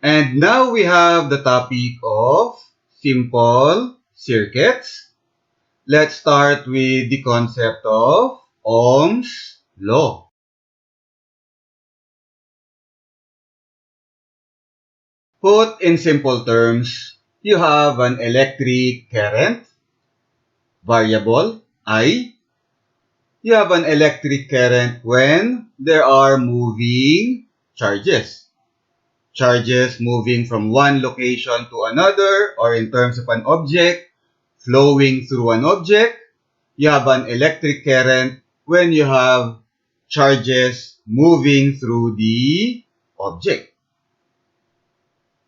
And now we have the topic of simple circuits. Let's start with the concept of Ohm's law. Put in simple terms, you have an electric current, variable I. You have an electric current when there are moving charges. Charges moving from one location to another, or in terms of an object, flowing through an object. You have an electric current when you have charges moving through the object.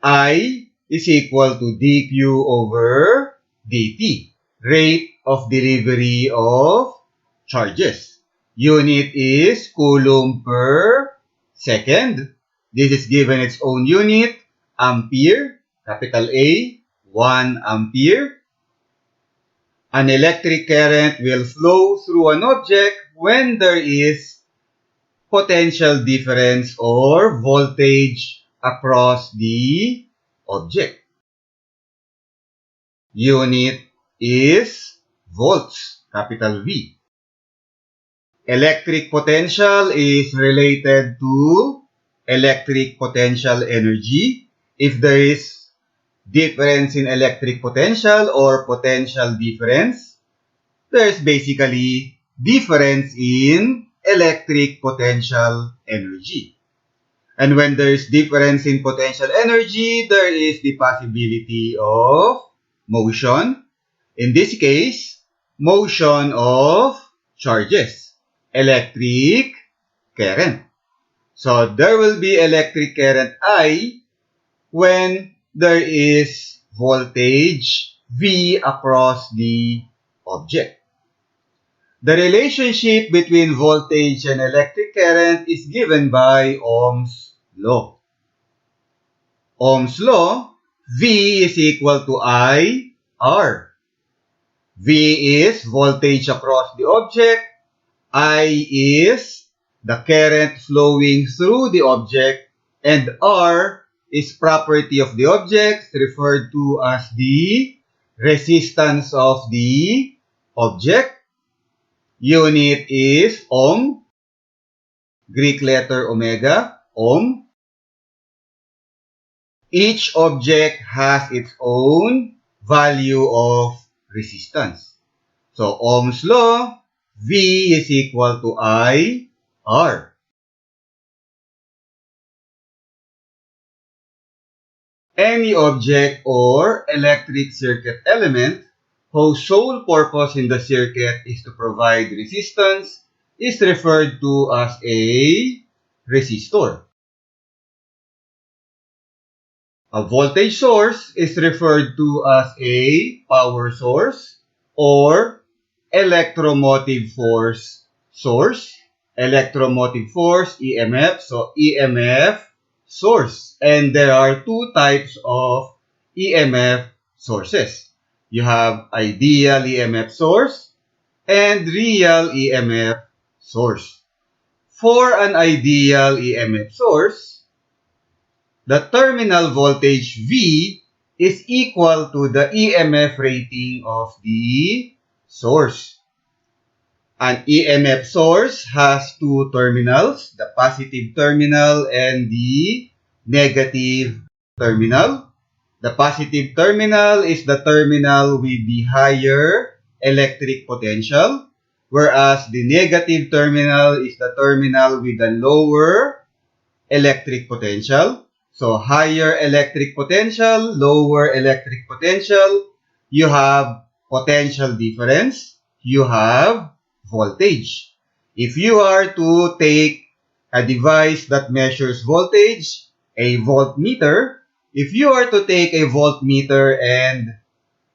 I is equal to dq over dt, rate of delivery of charges. Unit is coulomb per second. This is given its own unit, ampere, capital A, 1 ampere. An electric current will flow through an object when there is potential difference or voltage across the object. Unit is volts, capital V. Electric potential is related to electric potential energy. If there is difference in electric potential or potential difference, there's basically difference in electric potential energy. And when there is difference in potential energy, there is the possibility of motion. In this case, motion of charges, electric current. So there will be electric current I when there is voltage V across the object. The relationship between voltage and electric current is given by Ohm's law. Ohm's law, V is equal to I, R. V is voltage across the object. I is the current flowing through the object. And R is property of the object, referred to as the resistance of the object. Unit is ohm, Greek letter omega, ohm. Each object has its own value of resistance. So Ohm's law, V is equal to I, R. Any object or electric circuit element whose sole purpose in the circuit is to provide resistance is referred to as a resistor. A voltage source is referred to as a power source or electromotive force source. Electromotive force, EMF, so EMF source. And there are two types of EMF sources. You have ideal EMF source and real EMF source. For an ideal EMF source, the terminal voltage V is equal to the EMF rating of the source. An EMF source has two terminals, the positive terminal and the negative terminal. The positive terminal is the terminal with the higher electric potential, whereas the negative terminal is the terminal with the lower electric potential. So higher electric potential, lower electric potential, you have potential difference, you have voltage. If you are to take a device that measures voltage, a voltmeter, if you are to take a voltmeter and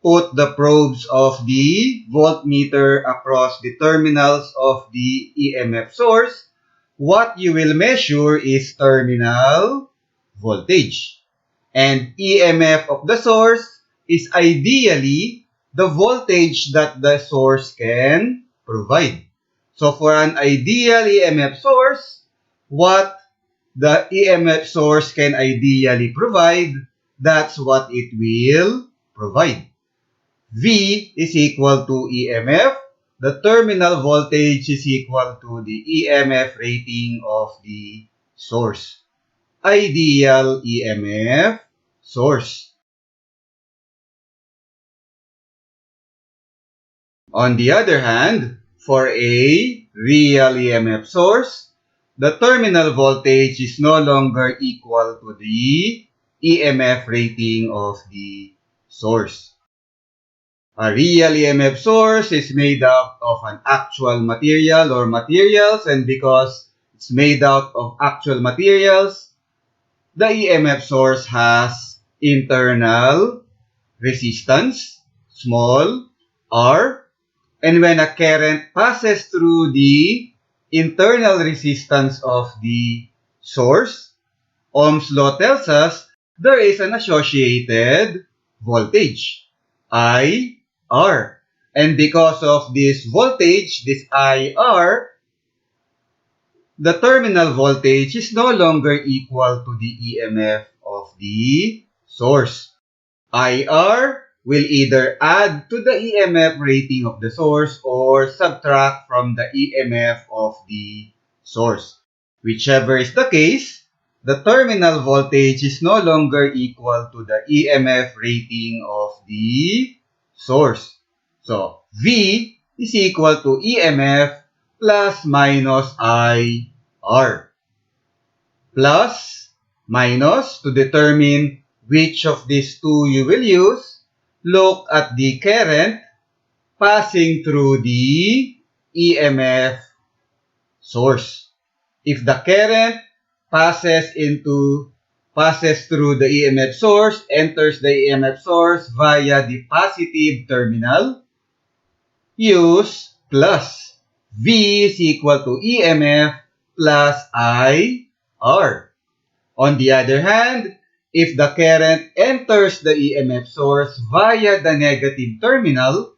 put the probes of the voltmeter across the terminals of the EMF source, what you will measure is terminal voltage. And EMF of the source is ideally the voltage that the source can provide. So for an ideal EMF source, what the EMF source can ideally provide, that's what it will provide. V is equal to EMF. The terminal voltage is equal to the EMF rating of the source. Ideal EMF source. On the other hand, for a real EMF source, the terminal voltage is no longer equal to the EMF rating of the source. A real EMF source is made up of an actual material or materials, and because it's made out of actual materials, the EMF source has internal resistance, small r, and when a current passes through the internal resistance of the source, Ohm's law tells us there is an associated voltage, IR. And because of this voltage, this IR, the terminal voltage is no longer equal to the EMF of the source. IR will either add to the EMF rating of the source or subtract from the EMF of the source. Whichever is the case, the terminal voltage is no longer equal to the EMF rating of the source. So, V is equal to EMF plus minus IR. Plus, minus, to determine which of these two you will use, look at the current passing through the EMF source. If the current passes through the EMF source, enters the EMF source via the positive terminal, use plus. V is equal to EMF plus IR. On the other hand, if the current enters the EMF source via the negative terminal,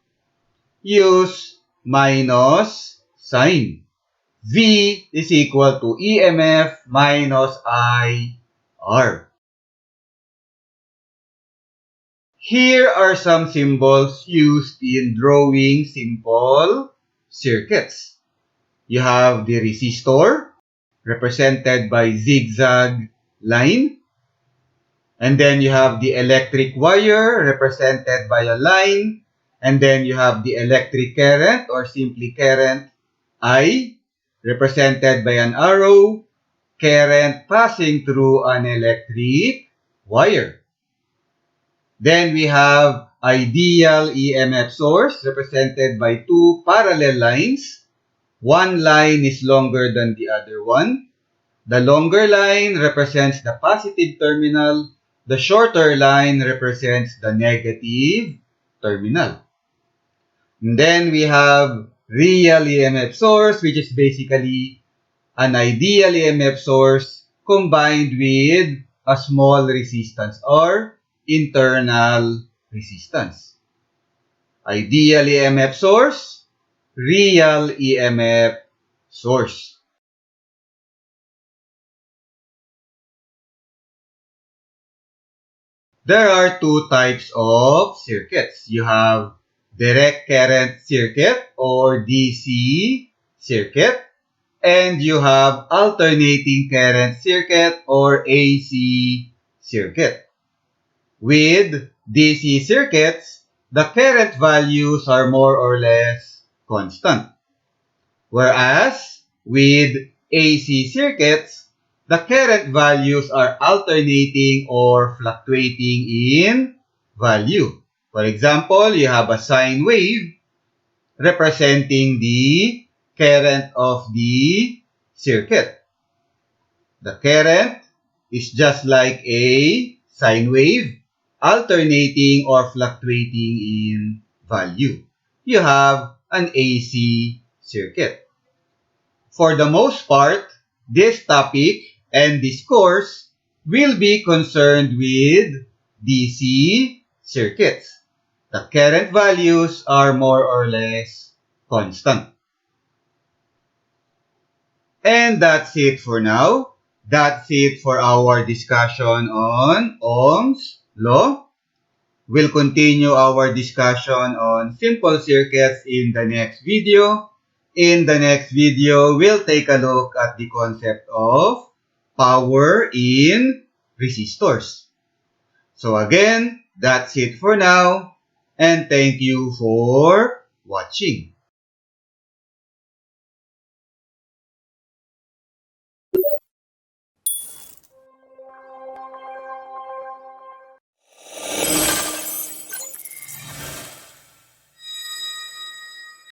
use minus sign. V is equal to EMF minus IR. Here are some symbols used in drawing simple circuits. You have the resistor, represented by zigzag line. And then you have the electric wire, represented by a line. And then you have the electric current, or simply current I, represented by an arrow, current passing through an electric wire. Then we have ideal EMF source, represented by two parallel lines. One line is longer than the other one. The longer line represents the positive terminal. The shorter line represents the negative terminal. And then we have real EMF source, which is basically an ideal EMF source combined with a small resistance or internal resistance. Ideal EMF source, real EMF source. There are two types of circuits. You have direct current circuit or DC circuit, and you have alternating current circuit or AC circuit. With DC circuits, the current values are more or less constant. Whereas with AC circuits, the current values are alternating or fluctuating in value. For example, you have a sine wave representing the current of the circuit. The current is just like a sine wave, alternating or fluctuating in value. You have an AC circuit. For the most part, this topic and this course will be concerned with DC circuits. The current values are more or less constant. And that's it for now. That's it for our discussion on Ohm's law. We'll continue our discussion on simple circuits in the next video. In the next video, we'll take a look at the concept of power in resistors. So again, that's it for now, and thank you for watching.